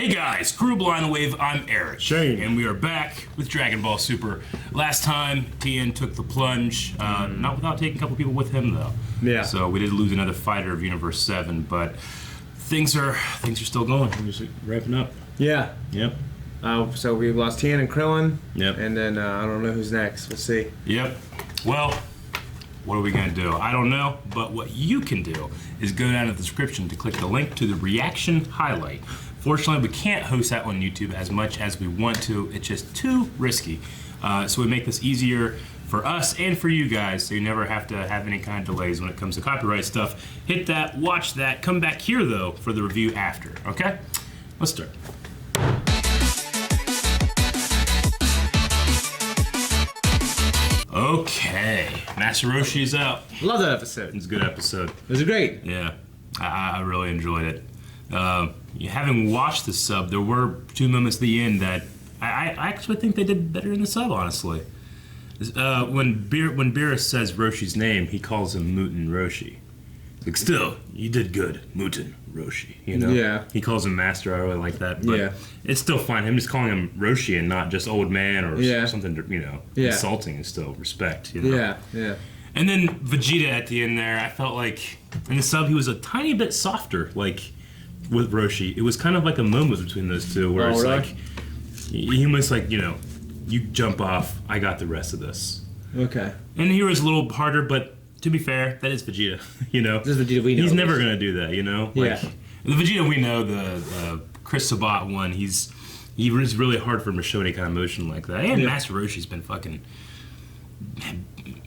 Hey guys, Kuro Blind the Wave, I'm Eric. Shane. And we are back with Dragon Ball Super. Last time, Tien took the plunge, not without taking a couple people with him though. Yeah. So we did lose another fighter of Universe 7, but things are still going. We're just wrapping up. Yeah. Yep. So we lost Tien and Krillin. Yep. And then I don't know who's next. We'll see. Yep. Well, what are we going to do? I don't know, but what you can do is go down in the description to click the link to the reaction highlight. Fortunately, we can't host that on YouTube as much as we want to. It's just too risky. So we make this easier for us and for you guys, so you never have to have any kind of delays when it comes to copyright stuff. Hit that, watch that, come back here though for the review after, okay? Let's start. Okay, Master Roshi is out. Love that episode. It's a good episode. It was great. Yeah, I really enjoyed it. Having watched the sub, there were two moments at the end that I actually think they did better in the sub, honestly. When Beerus says Roshi's name, he calls him Mutin Roshi. Like, still, you did good, Mutin Roshi, you know? Yeah. He calls him Master, I really like that. But Yeah. it's still fine. Him just calling him Roshi and not just old man or Yeah. something, you know, Yeah. insulting is still respect, you know? Yeah, yeah. And then Vegeta at the end there, I felt like in the sub he was a tiny bit softer, like with Roshi. It was kind of like a moment between those two where it's really? like he was like, you know, you jump off, I got the rest of this. Okay. And here was a little harder, but to be fair, that is Vegeta, you know. This is Vegeta we know. He's never gonna do that, you know. Like, Yeah. the Vegeta we know, the Chris Sabat one, he was really hard for him to show any kind of emotion like that. And Yeah. Master Roshi's been fucking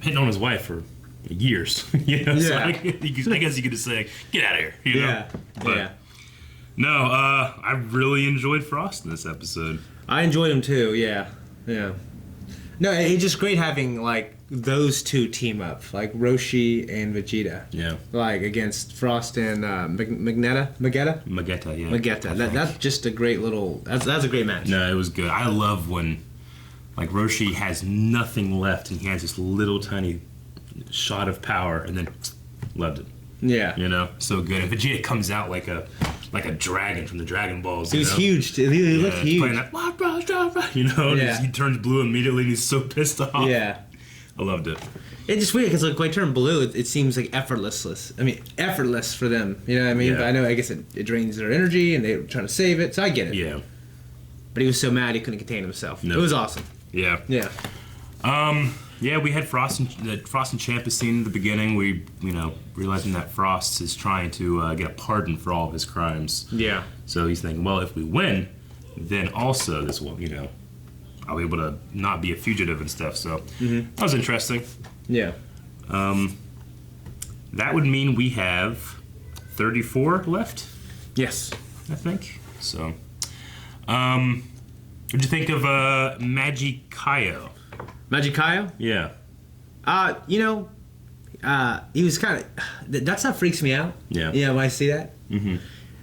hitting on his wife for years, you know. So Yeah. I guess you could just say, get out of here, you know. Yeah. But Yeah. no, I really enjoyed Frost in this episode. I enjoyed him too. Yeah. Yeah. No, it's just great having like those two team up, like Roshi and Vegeta. Yeah. Like against Frost and Magetta. Magetta, yeah. Magetta. That's just a great little. That's a great match. No, it was good. I love when, like, Roshi has nothing left and he has this little tiny shot of power, and then loved it. Yeah. You know, so good. And Vegeta comes out like a dragon from the Dragon Balls. He was huge. He looked He's huge. playing that, you know, and Yeah. he turns blue immediately and he's so pissed off. Yeah. I loved it. It's just weird because like when I turn blue, it seems like effortless. I mean, effortless for them. You know what I mean? Yeah. But I know, I guess it drains their energy, and they're trying to save it. So I get it. Yeah. But he was so mad he couldn't contain himself. No. It was awesome. Yeah. Yeah. Yeah, we had Frost and Champa scene in the beginning. We, you know, realizing that Frost is trying to get a pardon for all of his crimes. Yeah. So he's thinking, well, if we win, then also this will, you know, I'll be able to not be a fugitive and stuff. So that was interesting. Yeah. That would mean we have 34 left, Yes. I think. So, what'd you think of Magikoyuo? Magikoyuo? Yeah. You know, he was kind of. That stuff freaks me out. Yeah. Yeah, when I see that. Mm-hmm.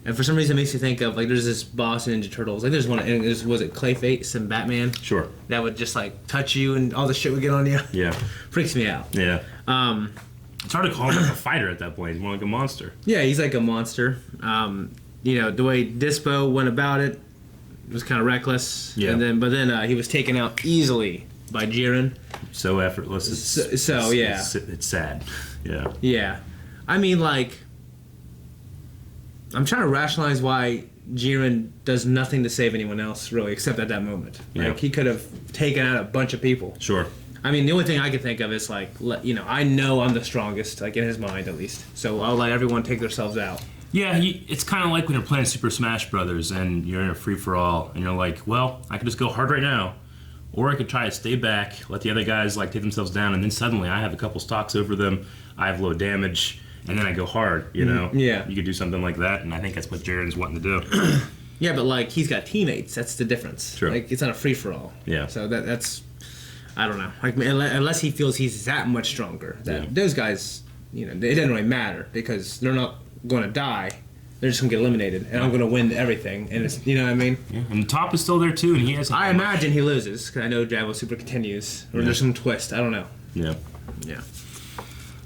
And for some reason, it makes me think of like there's this boss in Ninja Turtles. Like there's one. And was it Clayface and Batman? Sure. That would just like touch you and all the shit would get on you. Yeah. Freaks me out. Yeah. Um. It's hard to call him like a fighter at that point. He's more like a monster. Yeah, he's like a monster. You know, the way Dispo went about it was kind of reckless. Yeah. But then he was taken out easily by Jiren. So effortless. Yeah. It's sad. Yeah. Yeah. I mean, like, I'm trying to rationalize why Jiren does nothing to save anyone else, really, except at that moment. Yeah. Like, he could have taken out a bunch of people. Sure. I mean, the only thing I can think of is, like, you know, I know I'm the strongest, like, in his mind, at least. So I'll let everyone take themselves out. Yeah, it's kind of like when you're playing Super Smash Brothers and you're in a free-for-all and you're like, well, I could just go hard right now. Or I could try to stay back, let the other guys, like, take themselves down, and then suddenly I have a couple stocks over them, I have low damage, and then I go hard, you know? Yeah. You could do something like that, and I think that's what Jiren's wanting to do. Yeah, but, like, he's got teammates. That's the difference. True. Like, it's not a free-for-all. Yeah. So that's... I don't know. Like, unless he feels he's that much stronger. That those guys, you know, it doesn't really matter because they're not going to die. They're just going to get eliminated, and I'm going to win everything. And it's, you know what I mean? Yeah, and the top is still there, too, and he has... I imagine he loses because I know Dragon Ball Super continues, or there's some twist. I don't know. Yeah. Yeah.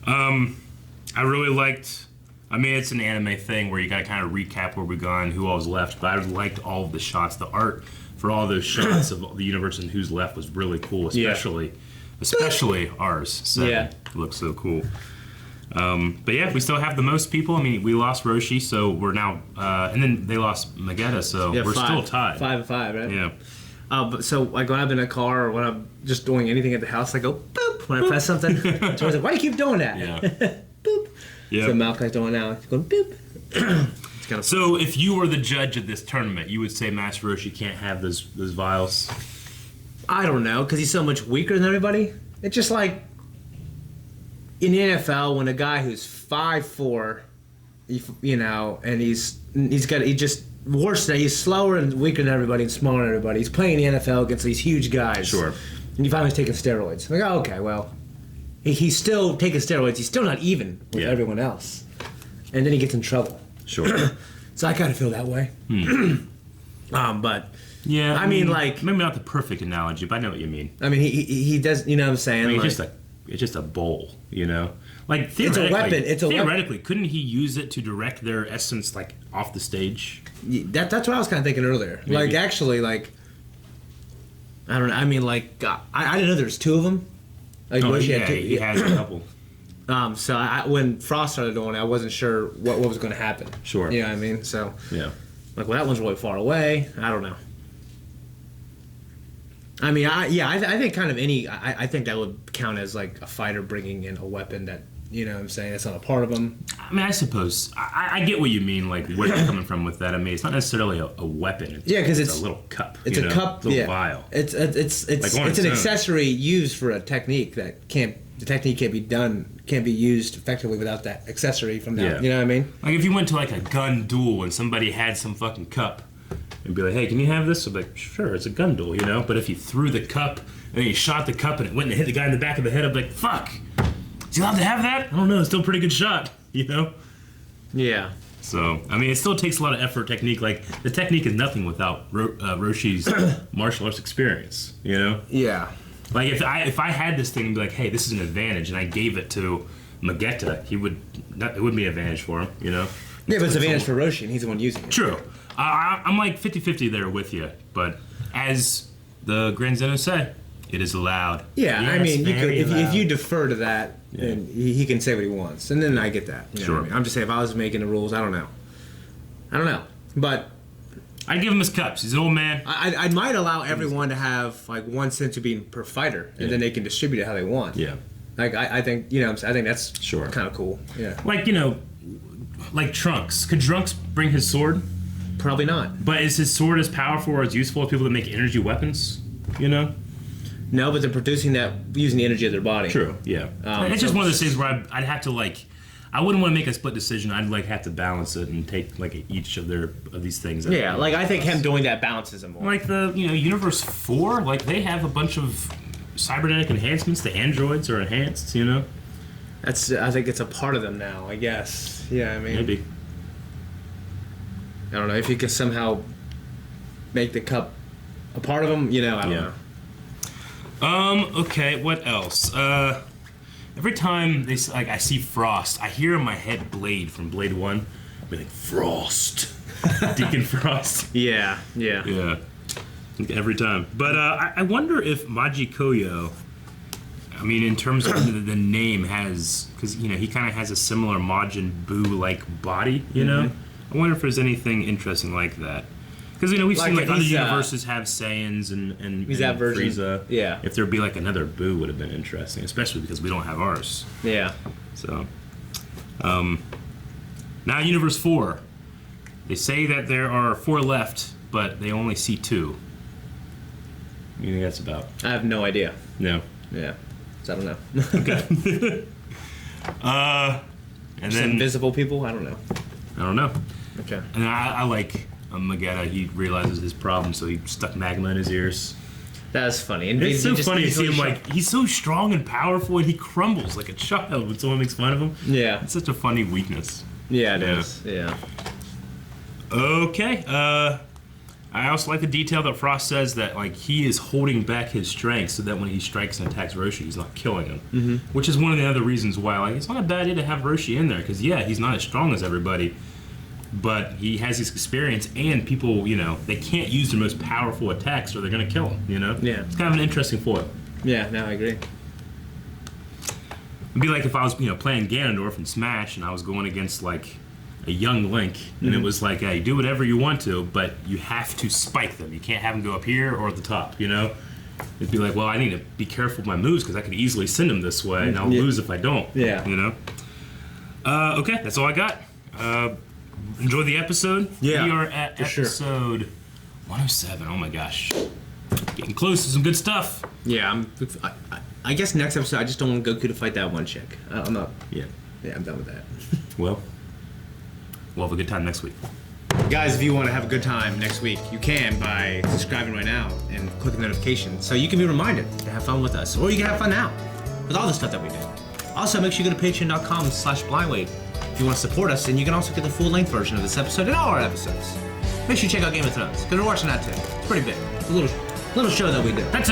I really liked I mean, it's an anime thing where you got to kind of recap where we've gone, who all's left. But I liked all of the shots. The art for all those shots of the universe and who's left was really cool, especially ours. Seven. Yeah. It looks so cool. But yeah, we still have the most people. I mean, we lost Roshi, so we're now, and then they lost Marietta, so we're still tied. 5-5, right? Yeah. But so like when I'm in a car or when I'm just doing anything at the house, I go boop when I press something. So I was like, why do you keep doing that? Yeah. Boop. Yeah. So Malachi's doing now. He's going boop. It's kind of So if you were the judge of this tournament, you would say Master Roshi can't have those vials. I don't know, because he's so much weaker than everybody. It's just like in the NFL when a guy who's 5'4", you know, and he's just worse than he's slower and weaker than everybody and smaller than everybody. He's playing in the NFL against these huge guys. Sure. And he finally taking steroids. I'm like, oh, okay, well, he's still taking steroids. He's still not even with everyone else. And then he gets in trouble. Sure. So I kind of feel that way. But Yeah. I mean, like, maybe not the perfect analogy, but I know what you mean. I mean, he does. You know what I'm saying? I mean, like, it's just a bowl, you know. Like It's a weapon. theoretically, couldn't he use it to direct their essence like off the stage? That's what I was kind of thinking earlier. Maybe. Like, actually, like, I don't know. I mean, like, I didn't know there was two of them. Like, Oh, Roshi yeah, had two. he has a couple. So when Frost started doing it, I wasn't sure what was going to happen. Sure. You know what I mean? So, Yeah. like, well, that one's really far away. I don't know. I mean, I think kind of I think that would count as like a fighter bringing in a weapon that, you know what I'm saying, that's not a part of him. I mean, I suppose I get what you mean, like where you're coming from with that. I mean, it's not necessarily a weapon. Because it's a little cup. It's a cup, little vial. It's Like on an its own. accessory used for a technique that the technique can't be used effectively without that accessory from that. Yeah. You know what I mean? Like if you went to like a gun duel and somebody had some fucking cup and be like, hey, can you have this? I'd be like, sure, it's a gun duel, you know? But if you threw the cup and then you shot the cup and it went and hit the guy in the back of the head, I'd be like, fuck, is he allowed to have that? I don't know, it's still a pretty good shot, you know? Yeah. So, I mean, it still takes a lot of effort, technique. Like, the technique is nothing without Roshi's martial arts experience, you know? Yeah. Like, if I had this thing and be like, hey, this is an advantage, and I gave it to Marietta, it wouldn't be an advantage for him, you know? Yeah, but it's an advantage for Roshi, and he's the one using it. True. I'm like 50-50 there with you, but as the Grand Zeno said, it is allowed. Yeah, Yes, I mean, you could, very if allowed. you defer to that, then he can say what he wants, and then I get that. You know Sure. what I mean? I'm just saying, if I was making the rules, I don't know, but I'd give him his cups. He's an old man. I might allow everyone to have like 1 centipede per fighter, and then they can distribute it how they want. Yeah. Like I think I think that's Sure. kind of cool. Yeah. Like, you know, like Trunks. Could Trunks bring his sword? Probably not. But is his sword as powerful or as useful as people that make energy weapons? You know? No, but they're producing that using the energy of their body. True, yeah. It's just one of those things where I'd have to, like, I wouldn't want to make a split decision. I'd, like, have to balance it and take, like, each of these things. Yeah, like I think him doing that balances him more. Like the, Universe 4, like, they have a bunch of cybernetic enhancements. The androids are enhanced, you know? I think it's a part of them now, I guess. Yeah, I mean, Maybe. I don't know if you can somehow make the cup a part of them. You know, I don't know. Okay, what else? Every time I see Frost, I hear in my head Blade from Blade 1. I'd be like, Frost. Deacon Frost. Yeah. Yeah. Every time. But I wonder if Magikoyuo, I mean, in terms of the name has, because, he kind of has a similar Majin Buu-like body, you know? I wonder if there's anything interesting like that. Because, we've Like seen, like, if other he's, universes have Saiyans and He's that version. Frieza. Yeah. If there'd be, like, another Buu would have been interesting, especially because we don't have ours. Yeah. So, now Universe 4. They say that there are 4 left, but they only see 2. What do you think that's about? I have no idea. No. Yeah. So I don't know. Okay. And Just then invisible people? I don't know. I don't know. Okay. And I like Marietta. He realizes his problem, so he stuck magma in his ears. That's funny. And It's so funny to see him easily like he's so strong and powerful, and he crumbles like a child when someone makes fun of him. Yeah. It's such a funny weakness. Yeah, it Yeah. is. Yeah. Okay. I I also like the detail that Frost says that like he is holding back his strength so that when he strikes and attacks Roshi, he's not killing him. Which is one of the other reasons why like it's not a bad idea to have Roshi in there because yeah, he's not as strong as everybody, but he has his experience and people, you know, they can't use their most powerful attacks or they're gonna kill him. You know? Yeah. It's kind of an interesting foil. Yeah, no, I agree. It'd be like if I was, you know, playing Ganondorf in Smash and I was going against like a young Link, and it was like, hey, do whatever you want to, but you have to spike them. You can't have them go up here or at the top, you know? It'd be like, well, I need to be careful with my moves because I could easily send them this way, and I'll lose if I don't. Yeah. You know? Okay, that's all I got. Enjoy the episode. Yeah, We are at episode 107. Oh my gosh. Getting close to some good stuff. Yeah, I guess next episode I just don't want Goku to fight that one chick. I'm not. Yeah, I'm done with that. Well, we'll have a good time next week. Guys, if you want to have a good time next week, you can by subscribing right now and clicking the notification so you can be reminded to have fun with us. Or you can have fun now with all the stuff that we do. Also, make sure you go to patreon.com/blindwave if you want to support us, and you can also get the full-length version of this episode and all our episodes. Make sure you check out Game of Thrones, because we're watching that too. It's pretty big. It's a little show that we do. That's